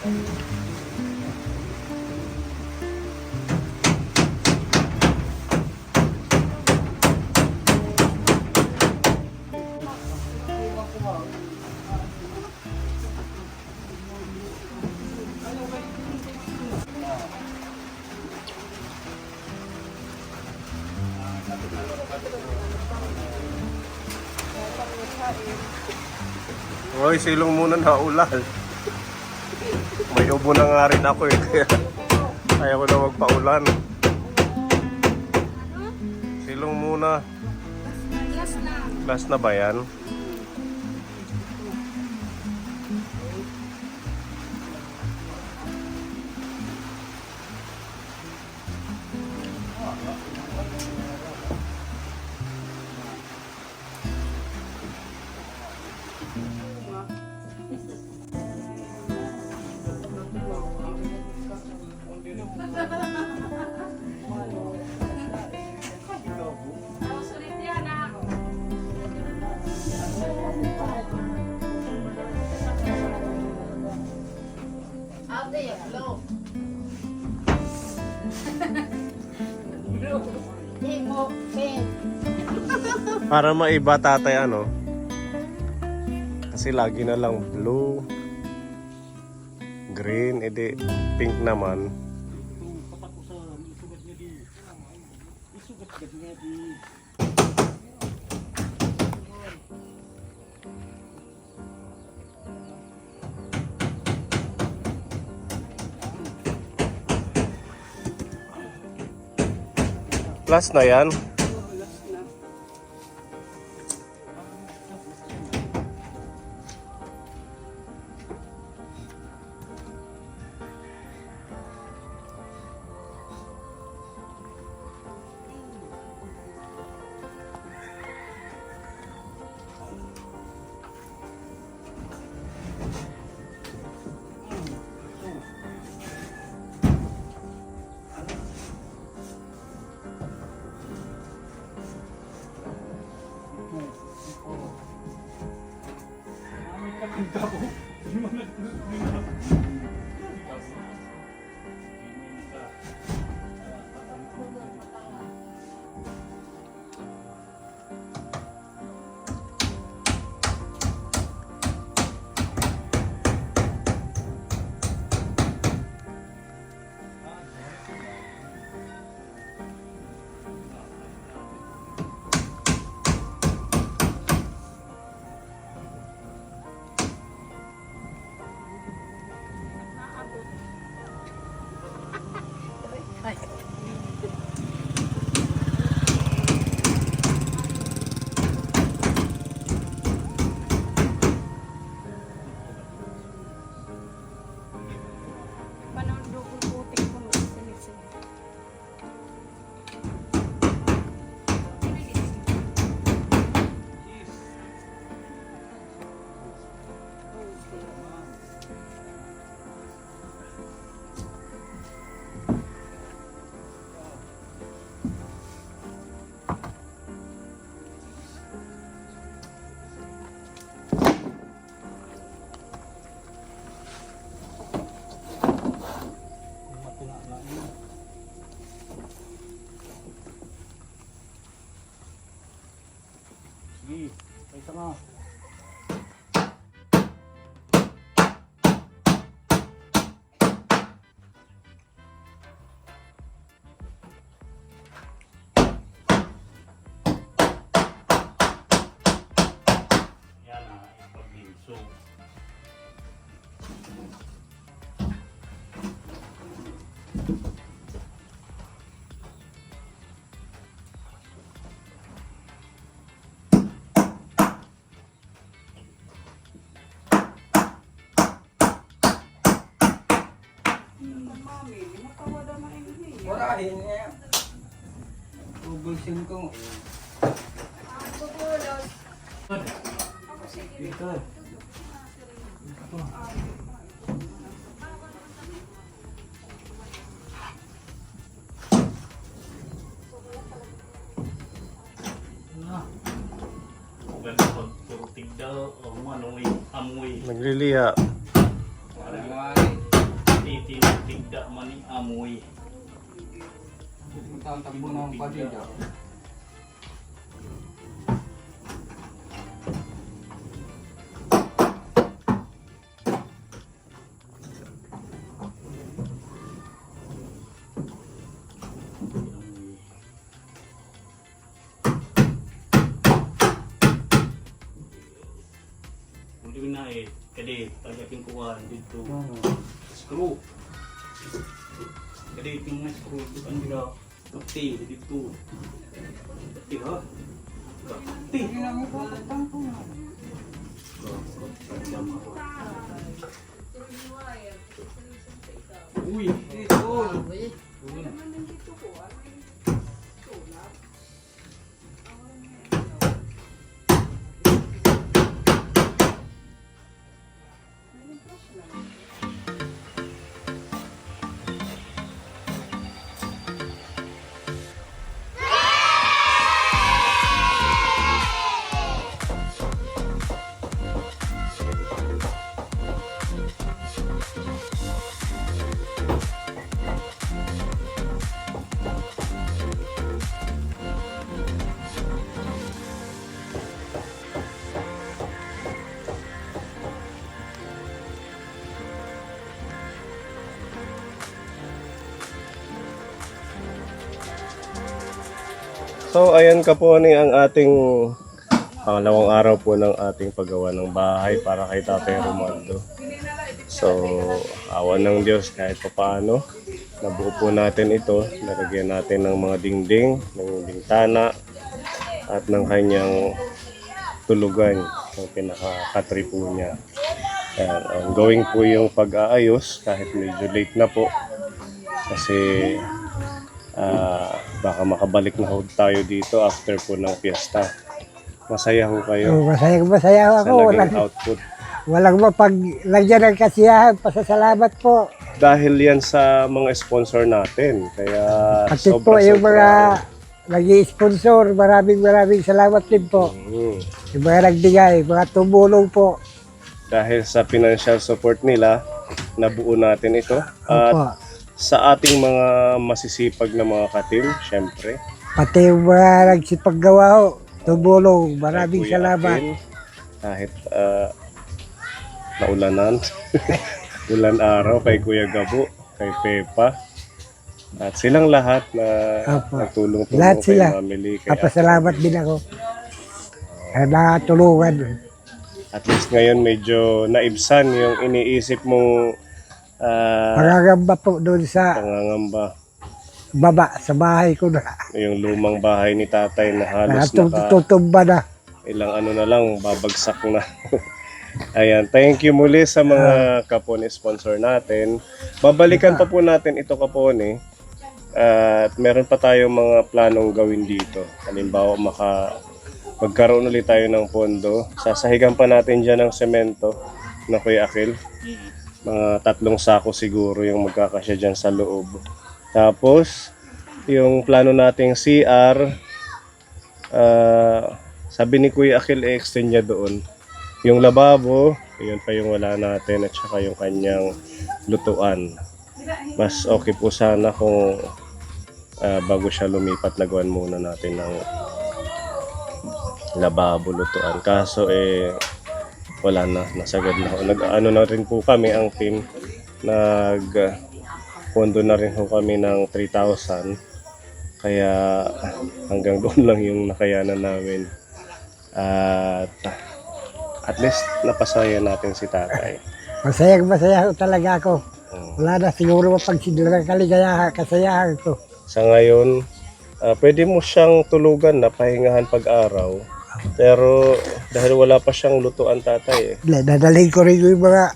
Hoy, silong muna na ulan. May ubo na nga rin ako eh. Kaya ayaw ko na magpaulan. Silong muna. Last na ba yan? Para maiba tatay ano. Kasi lagi na lang blue, green, edi pink naman. Last na yan. Ito nga. Yan na, ipag-binso. Warahin niya. Ubusin ko. Ito. Nagliliha. Walang wari. amoy. Tatakbo ng padilla. Hindi na eh. Kadi, tagapin ko ka dito. Screw. Kadi, yung mga screw. Dito ang nila. Kapti, dito. Kapti ha? Kapti. Uy, dito. So ayan ka po ni ang ating pangalawang araw po ng ating paggawa ng bahay para kay Tatay Romualdo. So awan ng Diyos kahit papaano nabuo po natin ito. Nalagyan natin ng mga dingding, ng bintana at ng kanyang tulugan, yung pinaka-katri po niya. Ayan, ongoing po yung pag-aayos kahit medyo late na po kasi baka makabalik na ho tayo dito after po ng piyesta. Masaya ho kayo Masaya sa ako. naging output. Walang mapaglagyan ng kasiyahan. Pasasalamat po. Dahil yan sa mga sponsor natin. Kaya Pati po yung mga nag-i-sponsor. Maraming salamat din po. Yung mga nagbigay, mga tumulong po. Dahil sa financial support nila, nabuo natin ito. At Opo. sa ating mga masisipag na mga katim, syempre. Pati yung mga nagsipaggawa ho. Tumulong. Maraming Kuya salamat. Akin, kahit naulanan, ulan araw, kay Kuya Gabo, kay Pepa, at silang lahat na Opo. nagtulong-tulong Lahat kay sila. Mamili. Kay Papasalamat din ako. Nakatulungan. At least ngayon medyo naibsan yung iniisip mong Pangangamba po doon sa pangangamba. baba, sa bahay ko na. Yung lumang bahay ni tatay na halos Tutumba na. ilang ano na lang, babagsak na. Ayan, thank you muli sa mga Kapone sponsor natin. Babalikan pa po natin ito Kapone. At meron pa tayong mga planong gawin dito. Halimbawa, magkaroon ulit tayo ng pondo. Sasahigan pa natin dyan ng semento na Kuya Akil. Mga 3 sako siguro yung magkakasya dyan sa loob. Tapos, yung plano nating CR, sabi ni Kuya Akil, i-extend niya doon. Yung lababo, yun pa yung wala natin at saka yung kanyang lutuan. Mas okay po sana kung bago siya lumipat, lagawan muna natin ng lababo, lutuan. Kaso wala na, nasagad na. Nag-ano na rin po kami, ang team, pondo na rin po kami ng 3,000. Kaya hanggang doon lang yung nakayanan namin. At least napasaya natin si tatay. Masaya talaga ako. Wala na siguro mapagsidla ng kasayahan ko. Sa ngayon, pwede mo siyang tulugan na pahingahan pag-araw. Pero dahil wala pa siyang lutuan tatay Dadalhin ko rin yung mga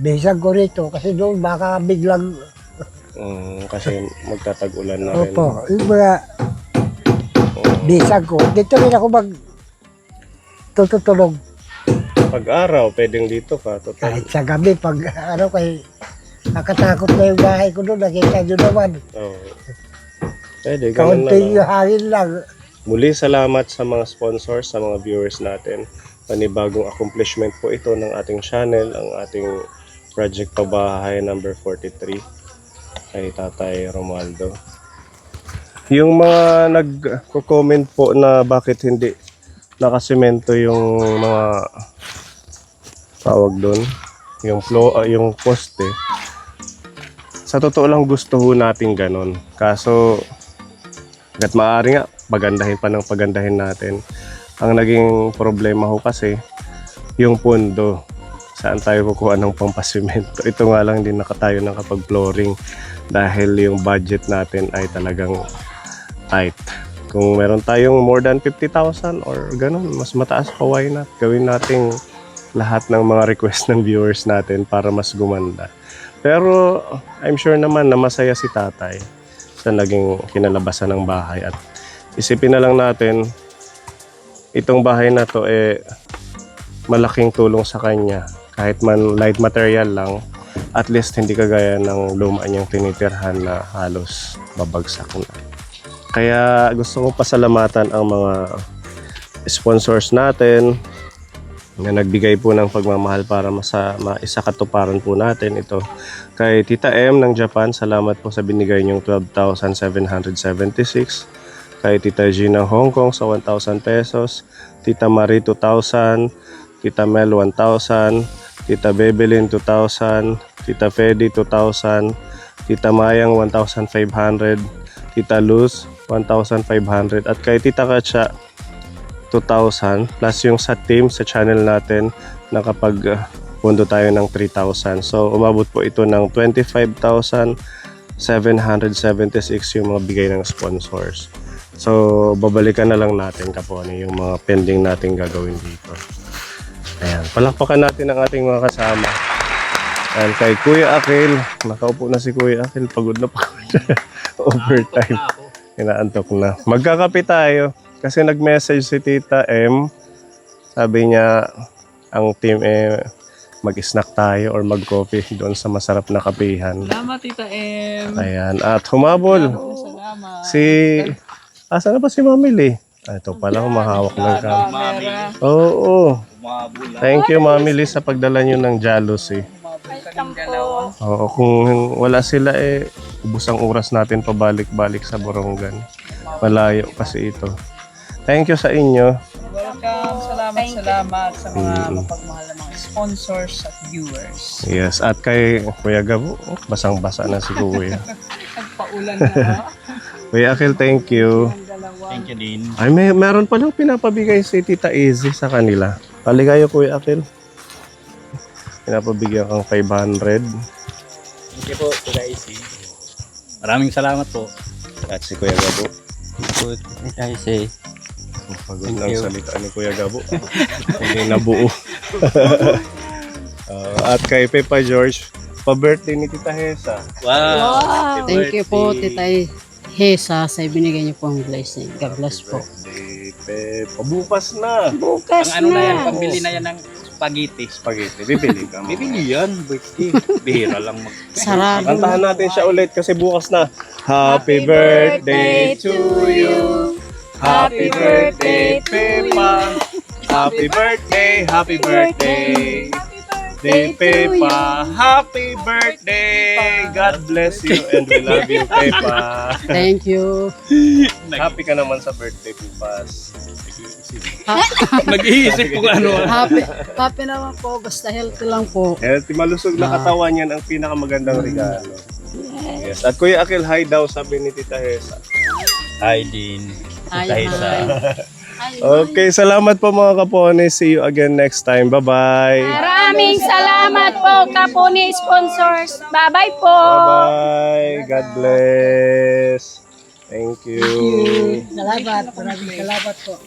besang ko rito kasi doon baka biglang kasi magtatag-ulan na rin. opo, yung mga besang ko. Dito rin ako tutulog. Pag-araw, pwedeng dito ka. Total. Kahit sa gabi, pag kay nakatakot na yung bahay ko doon, nakita nyo naman. Pwede, ganun na Kaunting lang. hangin lang. Muli salamat sa mga sponsors, sa mga viewers natin. Panibagong accomplishment po ito ng ating channel, ang ating Project Pabahay number 43. kay Tatay Romualdo. Yung mga nagko-comment po na bakit hindi nakasemento yung mga tawag doon, yung yung poste. Sa totoo lang gusto ho natin ganun. Kaso hangga't maaari nga, pagandahin pa ng pagandahin natin. Ang naging problema ho kasi yung pundo. Saan tayo kukuha ng pampasimento? Ito nga lang din nakatayo ng kapag flooring dahil yung budget natin ay talagang tight. Kung meron tayong more than 50,000 or ganun, mas mataas pa, why not? Gawin natin lahat ng mga request ng viewers natin para mas gumanda. Pero I'm sure naman na masaya si tatay sa naging kinalabasan ng bahay. At isipin na lang natin, itong bahay na to malaking tulong sa kanya. Kahit man light material lang, at least hindi kagaya ng luma niyang tinitirhan na halos babagsak na. Kaya gusto ko pasalamatan ang mga sponsors natin na nagbigay po ng pagmamahal para maisakatuparan po natin ito. Kay Tita M ng Japan, salamat po sa binigay niyong 12,776. Kay Tita G ng Hong Kong sa 1,000 pesos. Tita Marie 2,000. Tita Mel 1,000. Tita Bebelin 2,000. Tita Fedi 2,000. Tita Mayang 1,500. Tita Luz 1,500. At kay Tita Katsa 2,000 plus yung sa team sa channel natin nakapag pundo tayo ng 3,000. So umabot po ito ng 25,776 yung mga bigay ng sponsors. So babalikan na lang natin kaponi yung mga pending natin gagawin dito. Ayan, palakpakan natin ang ating mga kasama. Ayan, kay Kuya Akil, nakaupo na si Kuya Akil, pagod na pagod. Overtime. Inaantok na. Magkakape tayo. Kasi nag-message si Tita M. Sabi niya, ang team mag-snack tayo or mag-coffee doon sa masarap na kapihan. Salamat, Tita M. Ayan. At humabol. Salamat. Asan na ba si Mami Lee? Ito pala, humahawak ng camera. Oo. Thank you, Mami Lee, sa pagdala nyo ng jealousy. Oo, kung wala sila ubos ang oras natin pabalik-balik sa Borongan. Malayo kasi ito. Thank you sa inyo. Welcome. Salamat sa mga mapagmahal na mga sponsors at viewers. Yes, at kay Kuya Gabo, basang-basa na si Kuya. Nagpaulan na. Kuya Akil, thank you. Thank you din. Ay, meron palang pinapabigay si Tita Easy sa kanila. Paligayo, Kuya Akil. Pinapabigyan kang 500. Thank you po, Kuya Isi. Maraming salamat po. At si Kuya Gabo. Good. Isi. Pagod ng salita ni Kuya Gabo. Hindi nabuo. At kay Pepa George, pa-birthday ni Tita Hesa. Wow. Thank you po, Titay Hesa, sa ibinigay niyo pong blessing. God bless po. Birthday, Pepa. Bukas na. Bukas Ang ano na yan, pambili na yan ng spaghetti. Spaghetti. Bibili ka mo. Bibili yan, birthday. Bihira lang mag... Sarado. Kantahan natin siya ulit kasi bukas na. Happy birthday to you. Happy birthday, Pepa. Happy birthday, happy birthday. Day Pepa, happy birthday. God bless you and we love you, Pepa. Thank you. Happy ka naman sa birthday, Pupas. Nag-iisip kung ano. Happy naman po, basta healthy lang po. Healthy, malusog na katawan yan ang pinakamagandang regalo. Yes. At Kuya Akil, hi daw, sabi ni Tita Hesa. Hi din. Hi. Okay, salamat po mga kapone. See you again next time. Bye-bye. Maraming salamat po, Kapuni sponsors. Bye-bye po. Bye-bye. God bless. Thank you. Salamat. Maraming salamat po.